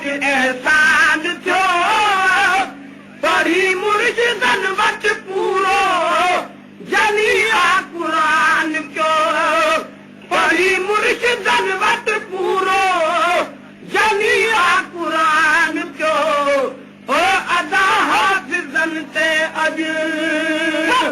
अॼु एहसान थियो पढ़ी मुर्शिदनि वटि पूरो जनी आ क़ुरान कयो पढ़ी मुर्शिदनि वटि पूरो जनी आ क़ुरान कयो ओ अदा हाफ़िज़नि ते अॼु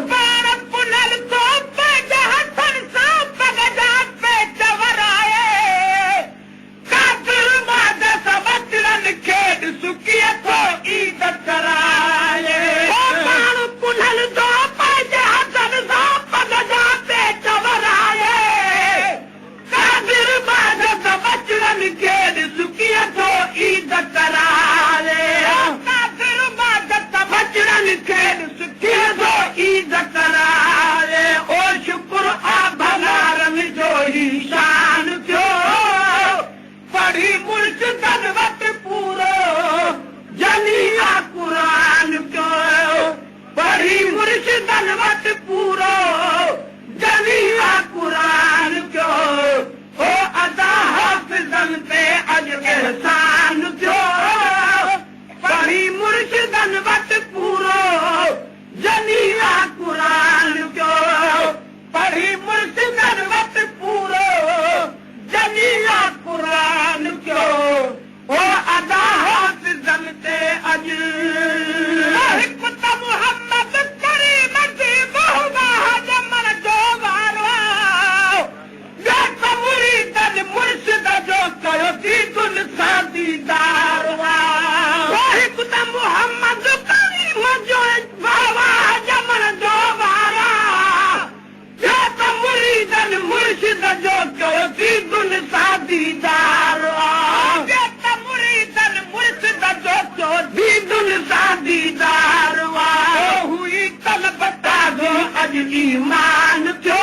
ईमान थियो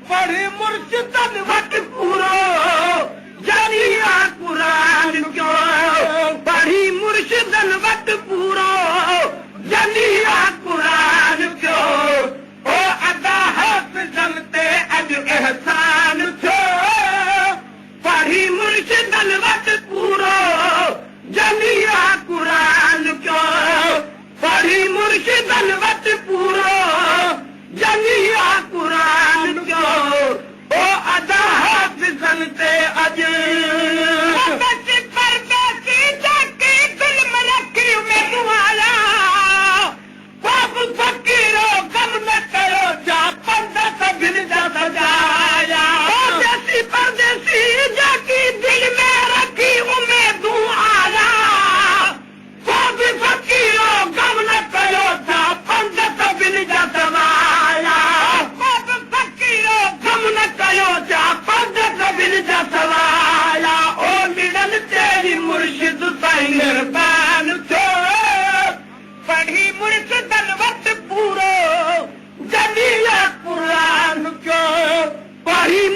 पढ़ी मुर्शिदनि वटि पूरो जनी आ क़ुरान कयो पढ़ी मुर्शिदनि वटि पूरो जनी आ क़ुरान कयो ओ अदा हाफ़िज़नि ते अॼु एहसान थियो पढ़ी मुर्शिदनि वटि पूरो जनी आ क़ुरान कयो पढ़ी मुर्शिदनि वटि पूरो जनी आ क़ुरान कयो ओ अदा हाफ़िज़नि ते अॼु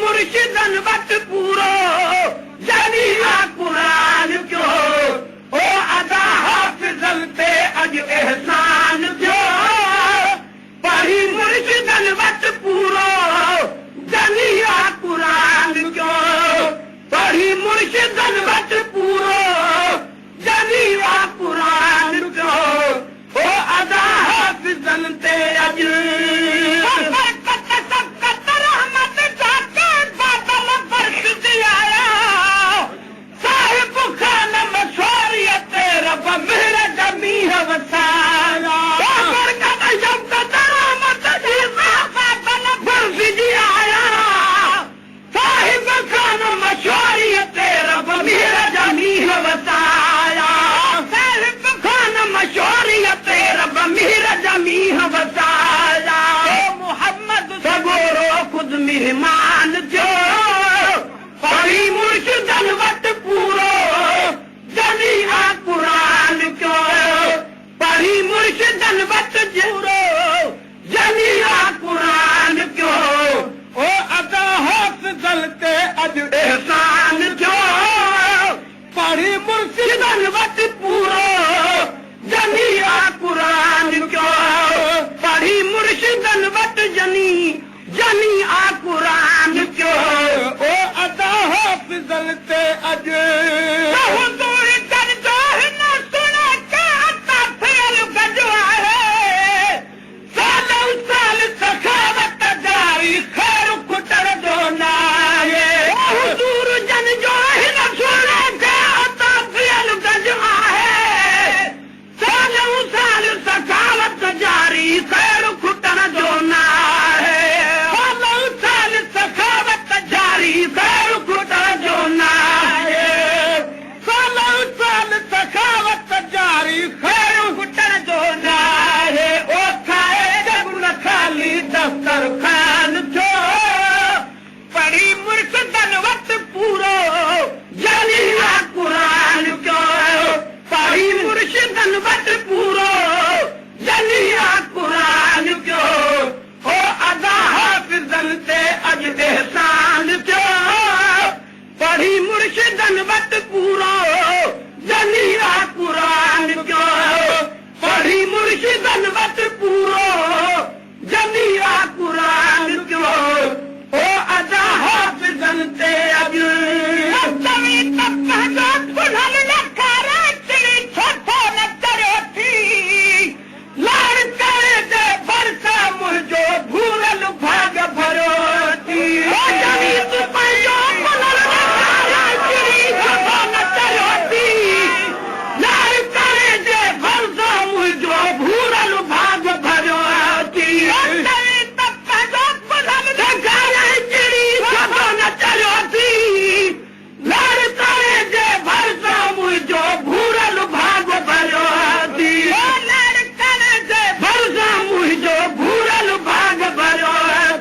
मुर्शिदनि वटि पूरो जनी आ क़ुरान कयो ओ अदा हाफ़िज़नि ते अॼु एहसान थियो पढ़ी मुर्शिदनि वटि पूरो जनी आ क़ुरान कयो पढ़ी मुर्शिदनि वटि पूरो जनी आ क़ुरान कयो ओ अदा हाफ़िज़नि ते अॼु मेहमान थियो पढ़ी मुर्शिदनि वटि पूरो जनी आ क़ुरान कयो पढ़ी मुर्शिदनि वटि पूरो जनी आ क़ुरान कयो ओ अदा हाफ़िज़नि ते अॼु एहसान थियो पढ़ी मुर्शिदनि वटि पूरो जनी आ क़ुरान कयो पढ़ी मुर्शिदनि वटि जनी आ क़ुरान कयो ओ अदा हाफ़िज़नि ते अॼु पूरो जनिया कुरान जो पढ़ी मुर्शिदन वट पूरो जनिया कुरान जो ओ अदा हाफिज़न ते अॼु तवी तपहजो खुलल लखारा चिड़ी छोटो न करियो थी लाड़ करे दे बरसा मुंहिंजो भूरल भाग भरियो थी ओ जनी तूं पंहिंजो खुलल लखारा चिड़ी छोटो न करियो थी लाड़ करे दे बरसा मुंहिंजो भूरल भाग भरियो थी ओ तवी तपहजो खुलल लखारा चिड़ी छोटो न करियो थी लाड़ करे दे बरसा मुंहिंजो भूरल भाग भरियो थी ओ लाड़ करे दे बरसा मुंहिंजो भूरल भाग भरियो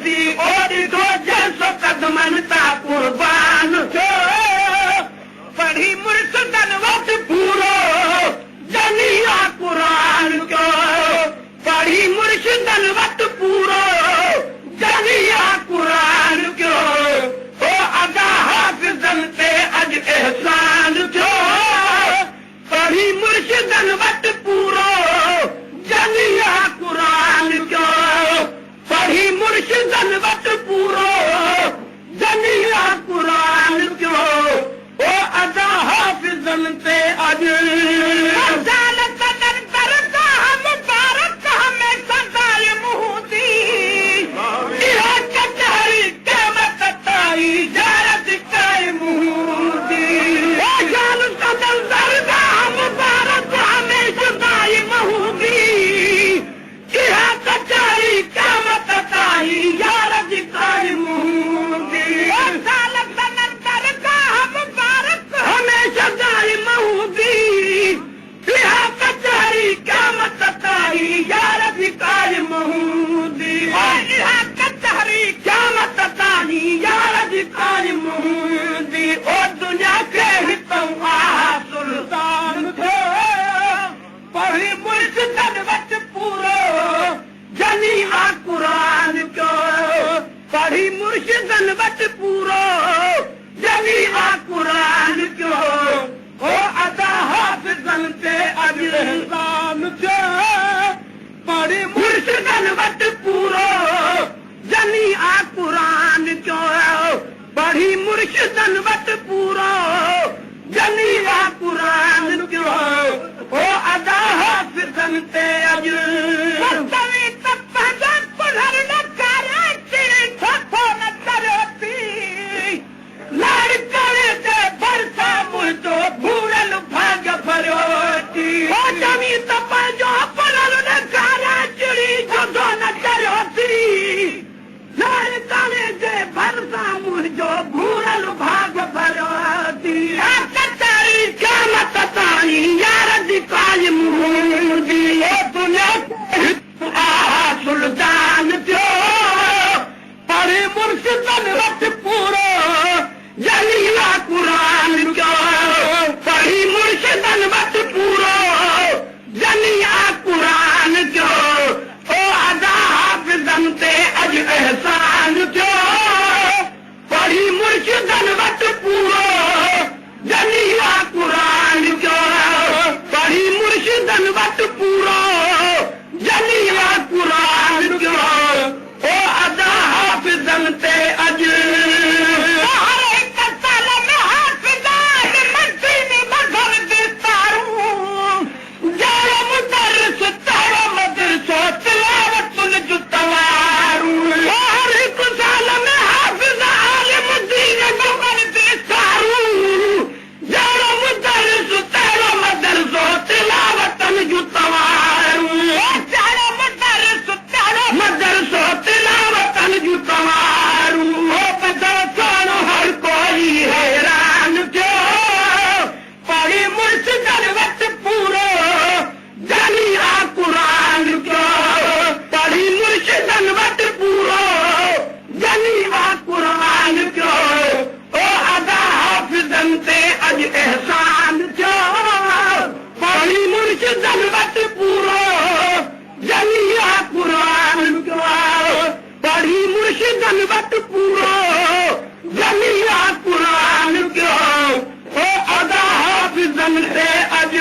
थी ओ ॾिठो जैसो कदमनि ता कुर्बान थियो पढ़ी मुर्शिदन वटि पूरो जनिया कुरान जो पढ़ी मुर्शिदन वटि पूरो जनिया कुरान जो ओ अदा हाफिज़न ते अॼु एहसान थियो पढ़ी मुर्शिदन वटि पूरो जनिया कुरान जो पढ़ी मुर्शिदन वटि पूरो जनिया कुरान जो ओ अदा हाफिज़न ते अॼु पढ़ी मुर्शिदन वटि पूरो जनिया कुरान जो पढ़ी मुर्शिदन वटि पूरो जनिया कुरान जो ओ अदा हाफिज़न ते अॼु एहसान थियो पढ़ी मुर्शिदन वटि पूरो जनिया कुरान जो पढ़ी मुर्शिदन वटि पूरो जनिया कुरान जो ओ अदा हाफिज़न ते अॼु तवी तपहजो खुलल लखारा चिड़ी छोटो न करियो थी लाड़ करे दे बरसा मुंहिंजो भूरल भाग भरियो थी ओ तवी तपहजो खुलल लखारा चिड़ी छोटो न करियो थी लाड़ करे दे बरसा मुंहिंजो भूरल भाग भरियो थी कचाई क़यामत ताईं यार जी कायम हूंदी ओ दुनिया सुल्तान थियो पढ़ी मुर्शिदन वटि पूरो जनिया कुरान जो पढ़ी मुर्शिदन वटि पूरो जनिया कुरान जो ओ अदा हाफिज़न ते अॼु एहसान थियो पढ़ी मुर्शिदन वटि पूरो जनिया कुरान जो पढ़ी मुर्शिदन वटि पूरो जनिया कुरान जो ओ अदा हाफिज़न ते अॼु पूरो जनिया कुरान जो ओ अदा जन से अज